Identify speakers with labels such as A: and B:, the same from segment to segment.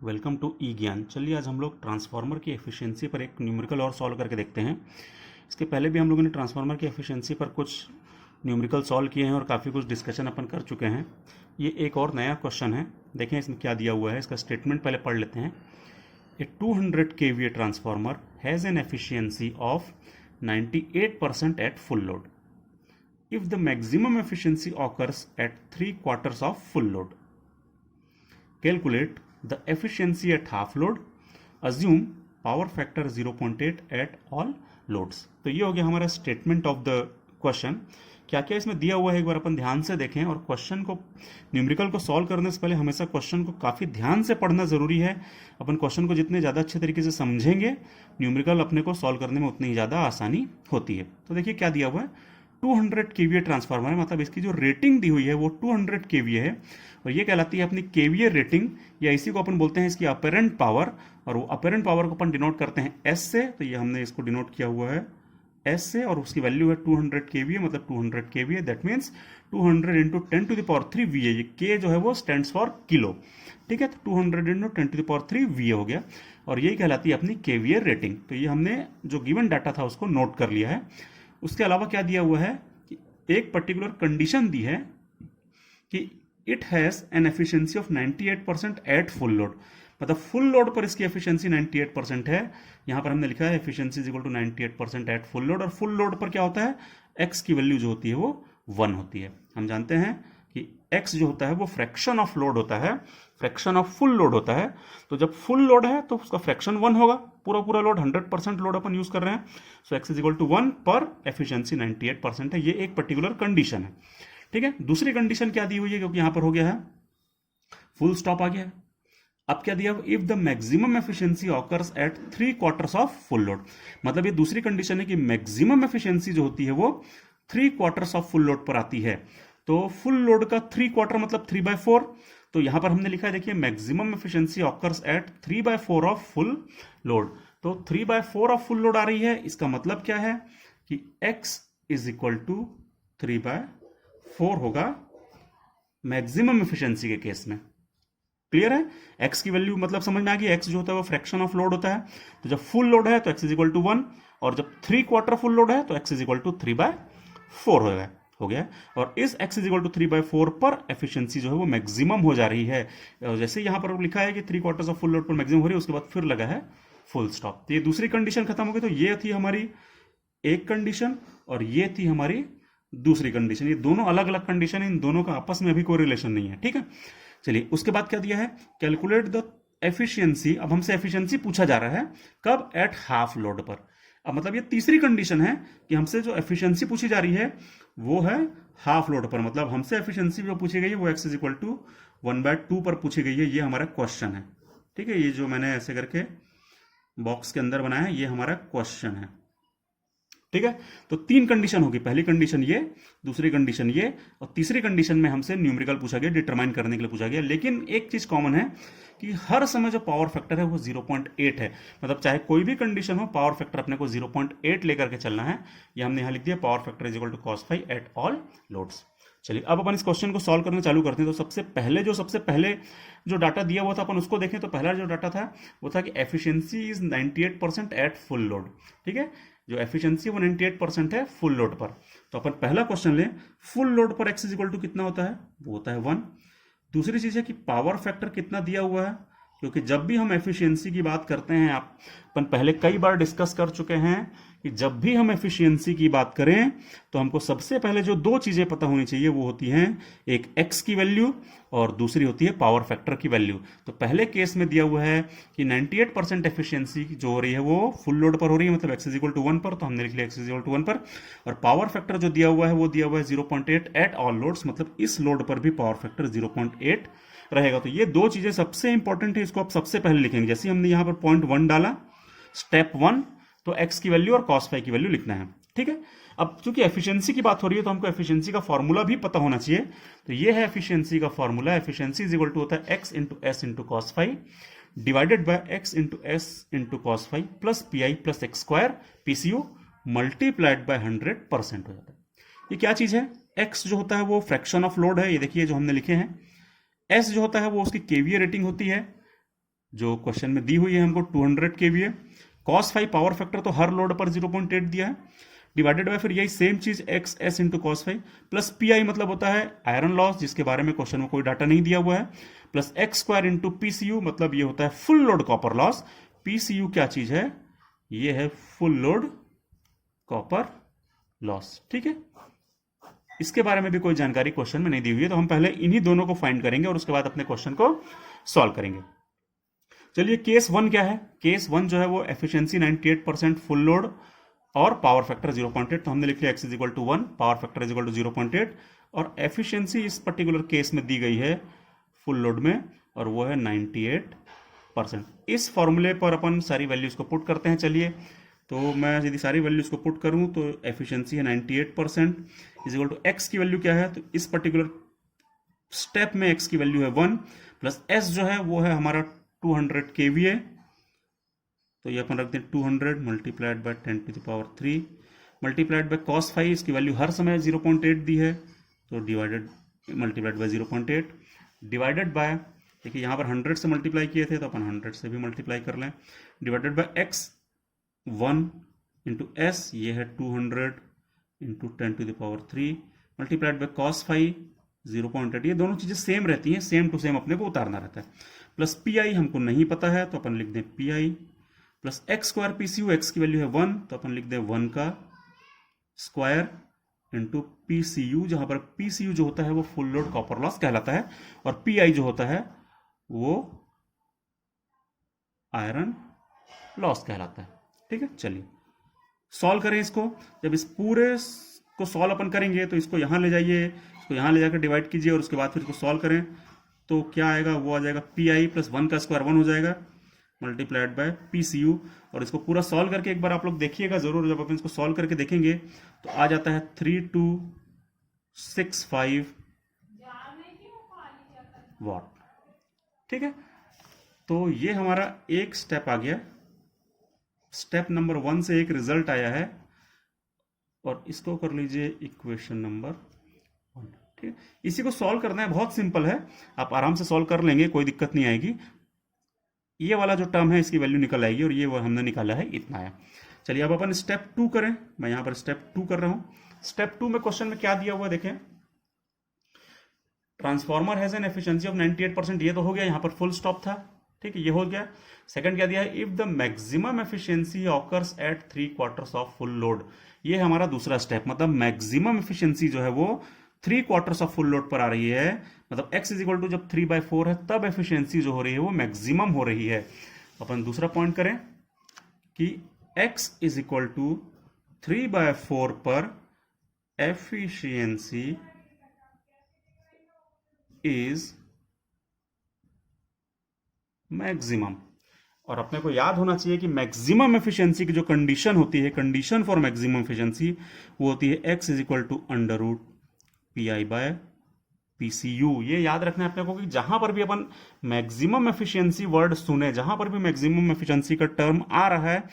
A: Welcome to ई ज्ञान। चलिए आज हम लोग ट्रांसफार्मर की एफिशिएंसी पर एक न्यूमेरिकल और सॉल्व करके देखते हैं। इसके पहले भी हम लोगों ने ट्रांसफार्मर की एफिशिएंसी पर कुछ न्यूमेरिकल सॉल्व किए हैं और काफ़ी कुछ डिस्कशन अपन कर चुके हैं। ये एक और नया क्वेश्चन है, देखें इसमें क्या दिया हुआ है। इसका स्टेटमेंट पहले पढ़ लेते हैं। ए 200 kVA transformer has an efficiency of 98% at full load if the maximum efficiency occurs at 3/4 of full load. Calculate the efficiency at half load. Assume power factor 0.8 at all loads. तो ये हो गया हमारा statement of the question. क्या क्या इसमें दिया हुआ है एक बार अपन ध्यान से देखें। और क्वेश्चन को, न्यूमेरिकल को सॉल्व करने से पहले हमेशा क्वेश्चन को काफ़ी ध्यान से पढ़ना ज़रूरी है। अपन क्वेश्चन को जितने ज़्यादा अच्छे तरीके से समझेंगे, न्यूमेरिकल अपने को सॉल्व करने में उतनी ही ज़्यादा आसानी होती है। तो देखिए क्या दिया हुआ है, 200 kVA ट्रांसफार्मर है, मतलब इसकी जो रेटिंग दी हुई है वो 200 kVA है और ये कहलाती है अपनी kVA रेटिंग, या इसी को अपन बोलते हैं इसकी अपेरेंट पावर। और वो अपेरेंट पावर को अपन डिनोट करते हैं S से, तो ये हमने इसको डिनोट किया हुआ है S से, और उसकी वैल्यू है 200 kVA, मतलब 200 kVA that means 200 into 10⁻³ VA। ये K जो है वो स्टैंड्स फॉर किलो, ठीक है। तो 200 इंटू 10⁻³ VA हो गया और यही कहलाती है अपनी kVA रेटिंग। तो ये हमने जो गिवन डाटा था उसको नोट कर लिया है। उसके अलावा क्या दिया हुआ है कि एक पर्टिकुलर कंडीशन दी है कि it has an efficiency of 98% at full load, मतलब फुल लोड पर इसकी एफिशिएंसी 98% है। यहां पर हमने लिखा है efficiency is equal to 98% at full load, और फुल लोड पर क्या होता है, एक्स की वैल्यू जो होती है वो 1 होती है। हम जानते हैं कि एक्स जो होता है वो फ्रैक्शन ऑफ लोड होता है, फ्रैक्शन ऑफ फुल लोड होता है। तो जब फुल लोड है तो उसका फ्रैक्शन 1 होगा, पूरा लोड 100% लोड अपन यूज कर रहे हैं। सो एक्स इज इक्वल टू 1 पर एफिशिएंसी 98% है। ये एक पर्टिकुलर कंडीशन है, ठीक है। दूसरी कंडीशन क्या दी हुई है, क्योंकि यहां पर हो गया है फुल स्टॉप आ गया है। अब क्या दिया, if the maximum efficiency occurs eight 3/4 of full load, मतलब ये दूसरी कंडीशन है कि मैक्सिमम एफिशिएंसी जो होती है वो 3/4 ऑफ फुल लोड पर आती है। तो फुल लोड का 3/4 मतलब 3/4। तो यहां पर हमने लिखा है, देखिए maximum efficiency occurs eight 3/4 of full load. तो 3/4 ऑफ फुल लोड आ रही है, इसका मतलब क्या है कि x इज इक्वल टू 3/4 होगा मैक्सिमम एफिशिएंसी के केस में। क्लियर है, x की वैल्यू मतलब समझ में आ गई। x जो होता है वो फ्रैक्शन ऑफ लोड होता है, तो जब फुल लोड है तो x इज इक्वल टू 1, और जब 3/4 फुल लोड है तो x इज इक्वल टू 3/4 हो गया। और इस x इज इक्वल टू 3/4 पर एफिशिएंसी जो है वो मैक्सिमम हो जा रही है। जैसे यहां पर लिखा है कि 3/4 ऑफ फुल लोड पर मैक्सिमम हो रही है, उसके बाद फिर लगा है फुल स्टॉप। तो ये दूसरी कंडीशन खत्म हो गई। तो ये थी हमारी एक कंडीशन और ये थी हमारी दूसरी कंडीशन। ये दोनों अलग अलग कंडीशन है, इन दोनों का आपस में अभी कोई रिलेशन नहीं है, ठीक है। चलिए उसके बाद क्या दिया है, कैलकुलेट द एफिशिएंसी। अब हमसे एफिशिएंसी पूछा जा रहा है कब, एट हाफ लोड पर। अब मतलब ये तीसरी कंडीशन है कि हमसे जो एफिशिएंसी पूछी जा रही है वो है हाफ लोड पर, मतलब हमसे एफिशिएंसी जो पूछी गई है वो x इज इक्वल टू 1/2 पर पूछी गई है। ये हमारा क्वेश्चन है, ठीक है। ये जो मैंने ऐसे करके बॉक्स के अंदर बनाया है ये हमारा क्वेश्चन है, ठीक है। तो तीन कंडीशन होगी, पहली कंडीशन ये, दूसरी कंडीशन ये, और तीसरी कंडीशन में हमसे न्यूमेरिकल पूछा गया, डिटरमाइन करने के लिए पूछा गया। लेकिन एक चीज कॉमन है कि हर समय जो पावर फैक्टर है वो 0.8 है, मतलब चाहे कोई भी कंडीशन हो पावर फैक्टर अपने को 0.8 लेकर के चलना है। ये हमने यहां लिख दिया, power factor is equal to cos phi at all loads. चलिए अब अपन इस क्वेश्चन को सॉल्व करना चालू करते हैं। तो सबसे पहले जो डाटा दिया हुआ था अपन उसको देखें। तो पहला जो डाटा था वो था कि efficiency is 98% at full load, ठीक है। जो एफिशिएंसी वो 98% है फुल लोड पर। तो अपन पहला क्वेश्चन लें, फुल लोड पर x इज इक्वल टू कितना होता है, वो होता है 1। दूसरी चीज है कि पावर फैक्टर कितना दिया हुआ है, क्योंकि जब भी हम एफिशिएंसी की बात करते हैं, अपन पहले कई बार डिस्कस कर चुके हैं कि जब भी हम एफिशिएंसी की बात करें तो हमको सबसे पहले जो दो चीजें पता होनी चाहिए वो होती हैं, एक x की वैल्यू और दूसरी होती है पावर फैक्टर की वैल्यू। तो पहले केस में दिया हुआ है कि 98% एफिशिएंसी जो हो रही है वो फुल लोड पर हो रही है, मतलब x इज इक्वल टू 1 पर, तो हमने लिख लिया x इज इक्वल टू 1 पर। और पावर फैक्टर जो दिया हुआ है वो दिया हुआ है 0.8 एट ऑल लोड्स, मतलब इस लोड पर भी पावर फैक्टर 0.8 रहेगा। तो ये दो चीजें सबसे इंपॉर्टेंट है, इसको आप सबसे पहले लिखेंगे। जैसे हमने यहां पर 0.1 डाला, स्टेप 1, तो x की वैल्यू और cos phi की वैल्यू लिखना है, ठीक है। अब चूंकि एफिशिएंसी की बात हो रही है तो हमको एफिशिएंसी का फॉर्मूला भी पता होना चाहिए। तो ये है एफिशिएंसी का formula, efficiency is equal to होता है x into S into cos phi divided by x into S into cos phi plus P plus X square PCU multiplied by 100% हो जाता है। ये क्या चीज है, x जो होता है वो फ्रैक्शन ऑफ लोड है, ये देखिए जो हमने लिखे हैं। s जो होता है वो उसकी केवीए रेटिंग होती है, जो क्वेश्चन में दी हुई है हमको 200 kVA, cos phi power factor तो हर लोड पर 0.8 दिया है, डिवाइडेड बाय फिर यही सेम चीज X S into cos phi plus P I मतलब होता है आयरन लॉस, जिसके बारे में क्वेश्चन में कोई डाटा नहीं दिया हुआ है, plus X square into PCU मतलब ये होता है full load copper loss. PCU क्या चीज है? ये है फुल लोड कॉपर लॉस। ठीक है, इसके बारे में भी कोई जानकारी क्वेश्चन में नहीं दी हुई है, तो हम पहले इन्हीं दोनों को फाइंड करेंगे और उसके बाद अपने क्वेश्चन को सॉल्व करेंगे। चलिए केस 1 क्या है? केस 1 जो है वो एफिशिएंसी 98% फुल लोड और पावर फैक्टर 0.8, तो हमने लिख लिया X is equal to 1, power factor is equal to 0.8 और एफिशिएंसी इस पर्टिकुलर केस में दी गई है फुल लोड में और वो है 98%। इस फॉर्मूले पर अपन सारी वैल्यूज को पुट करते हैं। चलिए, तो मैं यदि सारी वैल्यूज को पुट करूं तो एफिशिएंसी है 98% इज इक्वल टू एक्स की वैल्यू क्या है? तो इस पर्टिकुलर स्टेप में एक्स की वैल्यू है 1 प्लस एस जो है वो है हमारा 200 kVA, तो ये अपन रखते हैं 200 multiplied by 10 to the power 3 multiplied by cos phi, इसकी वैल्यू हर समय 0.8 दी है, तो divided multiplied by 0.8 divided by, देखिए यहाँ पर 100 से मल्टीप्लाई किए थे तो अपन 100 से भी मल्टीप्लाई कर लें, divided by x 1 into s, ये है 200 into 10 to the power 3 multiplied by cos phi 0.8, ये दोनों चीजें सेम रहती हैं, सेम टू सेम अपने को उतारना रहता है, प्लस पी आई हमको नहीं पता है तो अपन लिख दें P I plus X square PCU, x की वैल्यू है 1 तो अपन लिख दें 1 का स्क्वायर इंटू पीसीयू, जहां पर पीसीयू जो होता है वो फुल लोड कॉपर लॉस कहलाता है और पीआई जो होता है वो आयरन लॉस कहलाता है। ठीक है, चलिए सॉल्व करें इसको। जब इस पूरे को सॉल्व अपन करेंगे तो इसको यहां ले जाइए, इसको यहां ले जाकर डिवाइड कीजिए और उसके बाद फिर इसको सॉल्व करें तो क्या आएगा? वो आ जाएगा पी आई प्लस 1 का स्क्वायर 1 हो जाएगा मल्टीप्लाइड बाय पीसीयू, और इसको पूरा सॉल्व करके एक बार आप लोग देखिएगा जरूर, जब अपन इसको सॉल्व करके देखेंगे तो आ जाता है 3265 वाट। ठीक है, तो ये हमारा एक स्टेप आ गया, स्टेप नंबर 1 से एक रिजल्ट आया है और इसको कर लीजिए इक्वेशन नंबर 1। ठीक है, इसी को सॉल्व करना है, बहुत सिंपल है, आप आराम से सॉल्व कर लेंगे, कोई दिक्कत नहीं आएगी। ये वाला जो टर्म है इसकी वैल्यू निकल आएगी और ये वो हमने निकाला है इतना आया। चलिए अब अपन स्टेप 2 करें, मैं यहां पर स्टेप 2 कर रहा हूं। स्टेप 2 में क्वेश्चन में क्या दिया हुआ है देखें, transformer has an efficiency of 98%, ये तो हो गया, यहां पर फुल स्टॉप था। ठीक है, ये हो गया। सेकंड क्या दिया है? If the maximum efficiency occurs eight 3/4 of full load, ये हमारा दूसरा स्टेप, मतलब मैक्सिमम एफिशिएंसी जो है वो 3/4 ऑफ फुल लोड पर आ रही है, मतलब x इज इक्वल टू जब 3/4 है तब एफिशिएंसी जो हो रही है वो मैक्सिमम हो रही है। अपन दूसरा पॉइंट करें कि x इज इक्वल टू 3/4 पर एफिशिएंसी इज मैक्सिमम, और अपने को याद होना चाहिए कि मैक्सिमम एफिशिएंसी की जो कंडीशन होती है, कंडीशन फॉर मैक्सिमम एफिशिएंसी, वो होती है x is equal to under root P I by PCU. ये याद रखना है अपने को कि जहां पर भी अपन मैक्सिमम एफिशिएंसी वर्ड सुने, जहां पर भी मैक्सिमम एफिशिएंसी का टर्म आ रहा है,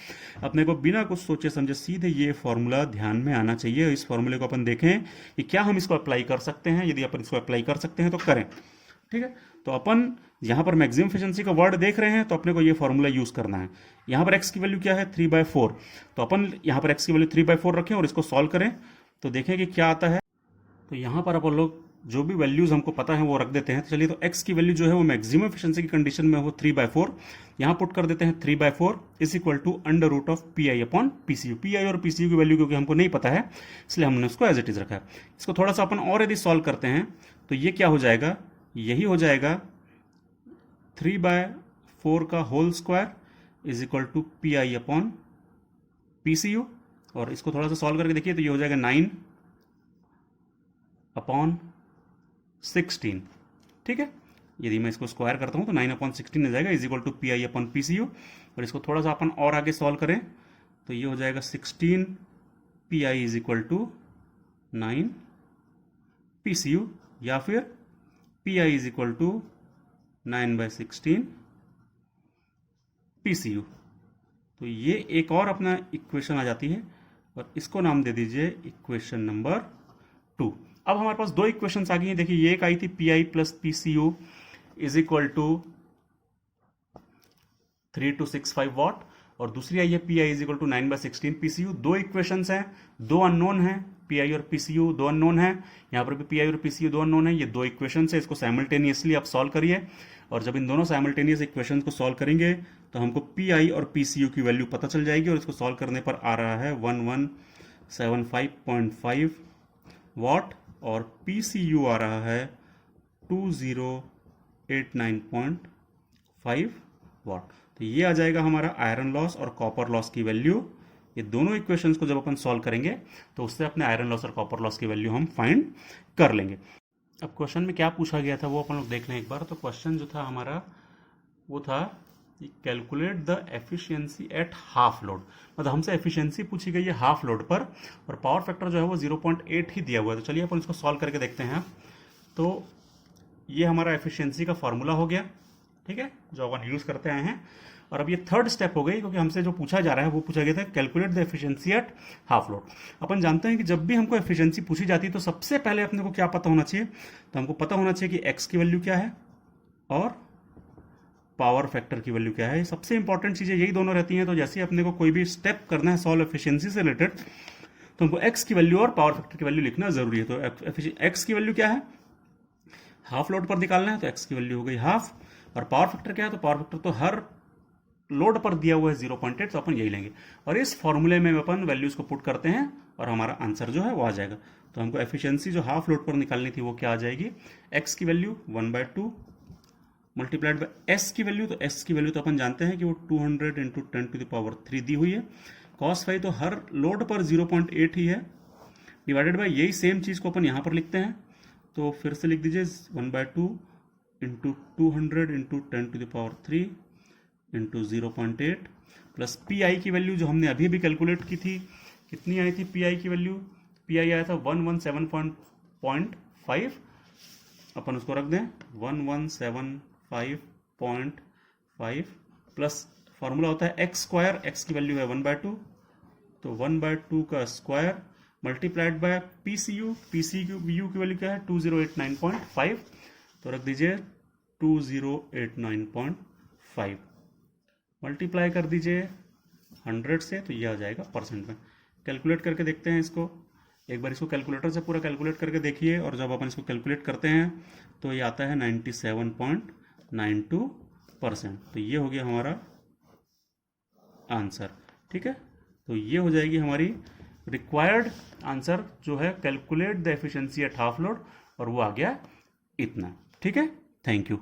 A: अपने को बिना कुछ सोचे समझे सीधे ये फॉर्मूला ध्यान में आना चाहिए। इस फॉर्मूले को अपन देखें कि क्या हम इसको अप्लाई कर सकते हैं, यदि अपन इसको अप्लाई कर सकते हैं तो करें। ठीक है, तो अपन यहां पर मैक्सिमम एफिशिएंसी का वर्ड देख रहे हैं तो अपने को ये फॉर्मूला यूज करना है। यहां पर x की वैल्यू क्या है? 3/4, तो अपन यहां पर x की वैल्यू 3/4 रखें और इसको सॉल्व करें तो देखें कि क्या आता है। तो यहां पर अपन लोग जो भी वैल्यूज हमको पता है वो रख देते हैं। तो चलिए, तो x की वैल्यू जो है वो मैक्सिमम एफिशिएंसी की कंडीशन में वो 3/4, यहां पुट कर देते हैं 3/4 is equal to under root of P I upon PCU. P I और पीसीयू की वैल्यू क्योंकि हमको नहीं पता है इसलिए हमने उसको एज इट इज रखा है। इसको थोड़ा सा अपन और यदि सॉल्व करते हैं तो ये क्या हो जाएगा? यही हो जाएगा 3/4 का whole square is equal to P I upon PCU, और इसको थोड़ा सा सॉल्व करके देखिए तो ये हो जाएगा 9/16। ठीक है, यदि मैं इसको स्क्वायर करता हूं तो 9/16 हो जाएगा is equal to P I upon PCU, और इसको थोड़ा सा अपन और आगे सॉल्व करें तो ये हो जाएगा 16 P I is equal to 9 PCU, या फिर P I is equal to 9/16 PCU. तो ये एक और अपना इक्वेशन आ जाती है और इसको नाम दे दीजिए इक्वेशन नंबर 2। अब हमारे पास दो इक्वेशन आ गई हैं। देखिए, ये एक आई थी P I plus PCU is equal to 3265 watt, और दूसरी आई है P I is equal to 9/16 PCU। दो इक्वेशंस हैं, दो अननोन हैं, पी आई और PCU दो अननोन है, यहाँ पर भी पी आई और PCU दो अननोन है। ये दो इक्वेशंस है, इसको साइमल्टेनियसली आप सॉल्व करिए, और जब इन दोनों साइमल्टेनियस इक्वेशंस को सॉल्व करेंगे तो हमको पी आई और PCU की वैल्यू पता चल जाएगी, और इसको सॉल्व करने पर आ रहा है 1175.5 वॉट, और PCU आ रहा है 2089.5 वॉट। तो ये आ जाएगा हमारा आयरन लॉस और कॉपर लॉस की वैल्यू। ये दोनों इक्वेशंस को जब अपन सॉल्व करेंगे तो उससे अपने आयरन लॉस और कॉपर लॉस की वैल्यू हम फाइंड कर लेंगे। अब क्वेश्चन में क्या पूछा गया था वो अपन लोग देख लें एक बार। तो क्वेश्चन जो था हमारा वो था calculate the efficiency at half load, मतलब हमसे एफिशिएंसी पूछी गई है हाफ लोड पर, और पावर फैक्टर जो है वो 0.8 ही दिया हुआ है। तो चलिए अपन इसको सॉल्व करके देखते हैं। तो ये हमारा एफिशिएंसी का फॉर्मूला हो गया, ठीक है, जो अपन यूज करते आए हैं। और अब ये थर्ड स्टेप हो गई, क्योंकि हमसे जो पूछा जा रहा है वो पूछा गया था calculate the efficiency at half load. अपन जानते हैं कि जब भी हमको एफिशिएंसी पूछी जाती है तो सबसे पहले अपने को क्या पता होना चाहिए, तो हमको पता होना चाहिए कि एक्स की वैल्यू क्या है और पावर फैक्टर की वैल्यू क्या है। सबसे इंपॉर्टेंट चीजें यही दोनों रहती हैं। तो जैसे अपने को कोई भी स्टेप करना है सॉल्व एफिशिएंसी से रिलेटेड, तो हमको एक्स की वैल्यू और पावर फैक्टर की वैल्यू लिखना जरूरी है। तो एक्स की वैल्यू क्या है, हाफ लोड पर निकालना है, तो एक्स की वैल्यू हो गई हाफ, और पावर फैक्टर क्या है, तो पावर फैक्टर तो हर लोड पर दिया हुआ है 0.8, तो अपन यही लेंगे, और इस फॉर्मूले में अपन वैल्यूज को पुट करते हैं और हमारा आंसर जो है वो आ जाएगा। तो हमको एफिशिएंसी जो हाफ लोड पर निकालनी थी वो क्या आ जाएगी, एक्स की वैल्यू 1/2 मल्टीप्लाइड बाय एस की वैल्यू। तो एस की वैल्यू तो अपन जानते हैं कि वो 200 इंटू 10⁻³ दी हुई है। कॉस फाई तो हर लोड पर 0.8 ही है, डिवाइडेड बाय यही सेम चीज को अपन यहाँ पर लिखते हैं। तो फिर से लिख दीजिए 1/2 into 200 into 10⁻³ into 0.8 plus P आई की वैल्यू जो हमने अभी भी कैलकुलेट की थी, कितनी आई थी पी आई की वैल्यू, पी आई आया था 117.5, अपन उसको रख दें 117.5 प्लस फॉर्मूला होता है एक्स स्क्वायर, एक्स की वैल्यू है 1/2, तो 1/2 का square multiplied by PCU, PCU की वैल्यू क्या है 2089.5, तो रख दीजिए 2089.5 मल्टीप्लाई कर दीजिए 100 से, तो ये आ जाएगा परसेंट में। कैलकुलेट करके देखते हैं इसको, एक बार इसको कैलकुलेटर से पूरा कैलकुलेट करके देखिए, और जब अपन इसको कैलकुलेट करते हैं तो ये आता है 97.92%। तो ये हो गया हमारा आंसर, ठीक है। तो ये हो जाएगी हमारी रिक्वायर्ड आंसर जो है calculate the efficiency at half load, और वो आ गया इतना, ठीक है। Thank you.